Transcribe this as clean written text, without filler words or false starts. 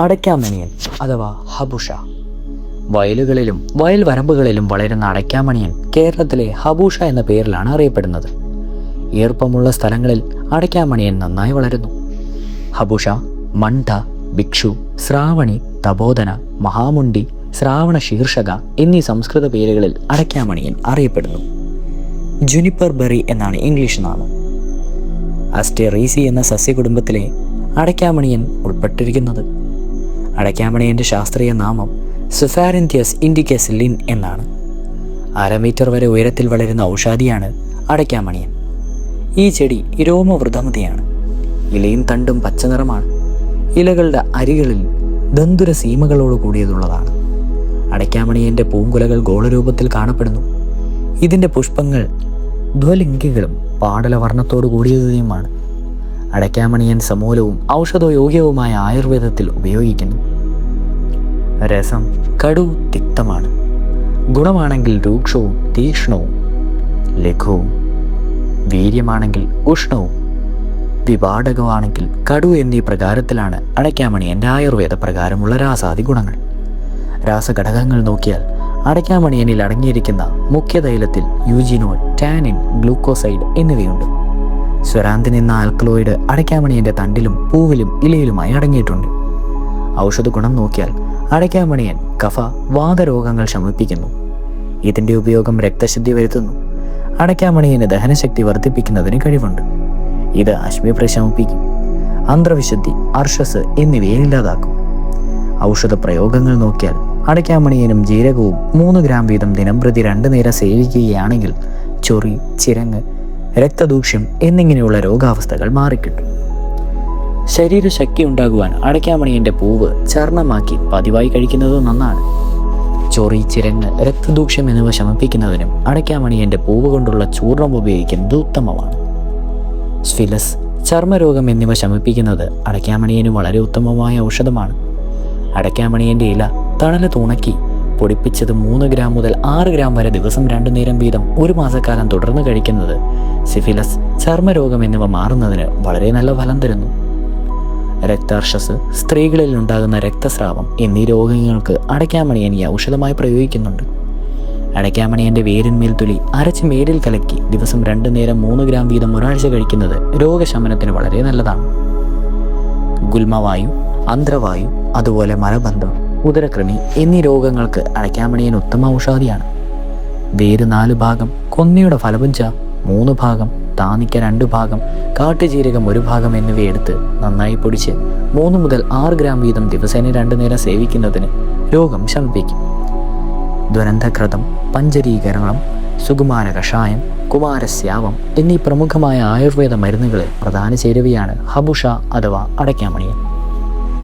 അടയ്ക്കാമണിയൻ അഥവാ ഹബുഷ. വയലുകളിലും വയൽ വരമ്പുകളിലും വളരുന്ന അടയ്ക്കാമണിയൻ കേരളത്തിലെ ഹബൂഷ എന്ന പേരിലാണ് അറിയപ്പെടുന്നത്. ഈർപ്പമുള്ള സ്ഥലങ്ങളിൽ അടയ്ക്കാമണിയൻ നന്നായി വളരുന്നു. ഹബുഷ, മണ്ഡ, ഭിക്ഷു, ശ്രാവണി, തപോധന, മഹാമുണ്ടി, ശ്രാവണ ശീർഷക എന്നീ സംസ്കൃത പേരുകളിൽ അടയ്ക്കാമണിയൻ അറിയപ്പെടുന്നു. ജുനിപ്പർ ബെറി എന്നാണ് ഇംഗ്ലീഷ് നാമം. അസ്റ്റെറീസി എന്ന സസ്യകുടുംബത്തിലെ അടയ്ക്കാമണിയൻ ഉൾപ്പെട്ടിരിക്കുന്നത്. അടയ്ക്കാമണിയൻ്റെ ശാസ്ത്രീയ നാമം സുഫാരിന്ത്യസ് ഇൻഡിക്കസ് ലിൻ എന്നാണ്. 1/2 മീറ്റർ വരെ ഉയരത്തിൽ വളരുന്ന ഔഷാദിയാണ് അടയ്ക്കാമണിയൻ. ഈ ചെടി രോമവൃതമതിയാണ്. ഇലയും തണ്ടും പച്ച നിറമാണ്. ഇലകളുടെ അരികളിൽ ദന്തുര സീമകളോട് കൂടിയതുള്ളതാണ്. അടയ്ക്കാമണിയൻ്റെ പൂങ്കുലകൾ ഗോളരൂപത്തിൽ കാണപ്പെടുന്നു. ഇതിൻ്റെ പുഷ്പങ്ങൾ ധ്വലിംഗികളും പാടലവർണ്ണത്തോടു കൂടിയതുമാണ്. അടയ്ക്കാമണിയൻ സമൂലവും ഔഷധയോഗ്യവുമായ ആയുർവേദത്തിൽ ഉപയോഗിക്കുന്നു. രസം കടു തിക്തമാണ്. ഗുണമാണെങ്കിൽ രൂക്ഷവും തീക്ഷ്ണവും. ലഘുവും. വീര്യമാണെങ്കിൽ ഉഷ്ണവും. വിപാടകമാണെങ്കിൽ കടു എന്നീ പ്രകാരത്തിലാണ് അടയ്ക്കാമണിയൻ്റെ ആയുർവേദ പ്രകാരമുള്ള രാസാദി ഗുണങ്ങൾ. രാസഘടകങ്ങൾ നോക്കിയാൽ അടയ്ക്കാമണിയനിൽ അടങ്ങിയിരിക്കുന്ന മുഖ്യതൈലത്തിൽ യൂജിനോൾ, ടാനിൻ, ഗ്ലൂക്കോസൈഡ് എന്നിവയുണ്ട്. സ്വരാന്തിൻ എന്ന ആൽക്കലോയിഡ് അടയ്ക്കാമണിയൻ്റെ തണ്ടിലും പൂവിലും ഇലയിലുമായി അടങ്ങിയിട്ടുണ്ട്. ഔഷധ ഗുണം നോക്കിയാൽ അടയ്ക്കാമണിയൻ കഫ, വാതരോഗങ്ങൾ ശമിപ്പിക്കുന്നു. ഇതിൻ്റെ ഉപയോഗം രക്തശുദ്ധി വരുത്തുന്നു. അടയ്ക്കാമണിയന് ദഹനശക്തി വർദ്ധിപ്പിക്കുന്നതിന് കഴിവുണ്ട്. ഇത് അശ്മിപ്ര ശമിപ്പിക്കും. അന്ത്രവിശുദ്ധി, അർഷസ് എന്നിവയെ ഇല്ലാതാക്കും. ഔഷധ പ്രയോഗങ്ങൾ നോക്കിയാൽ അടയ്ക്കാമണിയനും ജീരകവും 3 ഗ്രാം വീതം ദിനംപ്രതി 2 നേരം സേവിക്കുകയാണെങ്കിൽ ചൊറി, ചിരങ്ങ്, രക്തദൂഷ്യം എന്നിങ്ങനെയുള്ള രോഗാവസ്ഥകൾ മാറിക്കിട്ടും. ശരീരശക്തി ഉണ്ടാകുവാൻ അടയ്ക്കാമണിയൻ്റെ പൂവ് ചർണമാക്കി പതിവായി കഴിക്കുന്നത് നന്നാണ്. ചൊറി, ചിരങ്ങ്, രക്തദൂഷ്യം എന്നിവ ശമിപ്പിക്കുന്നതിനും അടയ്ക്കാമണിയൻ്റെ പൂവ് കൊണ്ടുള്ള ചൂർണം ഉപയോഗിക്കുന്നത് ഉത്തമമാണ്. സ്ഫിലസ്, ചർമ്മരോഗം എന്നിവ ശമിപ്പിക്കുന്നത് അടയ്ക്കാമണിയന് വളരെ ഉത്തമമായ ഔഷധമാണ്. അടയ്ക്കാമണിയൻ്റെ ഇല തണല് തുണക്കി പൊടിപ്പിച്ചത് 3 ഗ്രാം മുതൽ 6 ഗ്രാം വരെ ദിവസം 2 നേരം വീതം 1 മാസക്കാലം തുടർന്ന് കഴിക്കുന്നത് സിഫിലസ്, ചർമ്മരോഗം എന്നിവ മാറുന്നതിന് വളരെ നല്ല ഫലം തരുന്നു. രക്താർഷസ്, സ്ത്രീകളിൽ ഉണ്ടാകുന്ന രക്തസ്രാവം എന്നീ രോഗങ്ങൾക്ക് അടയ്ക്കാമണിയൻ ഈ ഔഷധമായി പ്രയോഗിക്കുന്നുണ്ട്. അടയ്ക്കാമണിയൻ്റെ വേരിന്മേൽ തൊലി അരച്ച് മേലിൽ കലക്കി ദിവസം 2 നേരം 3 ഗ്രാം വീതം ഒരാഴ്ച കഴിക്കുന്നത് രോഗശമനത്തിന് വളരെ നല്ലതാണ്. ഗുൽമവായു, അന്ത്രവായു, അതുപോലെ മലബന്ധം, ഉദരകൃമി എന്നീ രോഗങ്ങൾക്ക് അടയ്ക്കാമണിയൻ ഉത്തമ ഔഷാദിയാണ്. വേര് 4 ഭാഗം, കൊന്നയുടെ ഫലപുഞ്ച 3 ഭാഗം, താനിക്ക 2 ഭാഗം, കാട്ടുജീരകം 1 ഭാഗം എന്നിവയെടുത്ത് നന്നായി പൊടിച്ച് 3 മുതൽ 6 ഗ്രാം വീതം ദിവസേന 2 നേരം സേവിക്കുന്നതിന് രോഗം ശമിപ്പിക്കും. ദ്വനന്ധഘൃതം, പഞ്ചരീകരണം, സുകുമാര കഷായം, കുമാരസ്യാവം എന്നീ പ്രമുഖമായ ആയുർവേദ മരുന്നുകളിൽ പ്രധാന ചേരുവയാണ് ഹബുഷ അഥവാ അടയ്ക്കാമണിയൻ.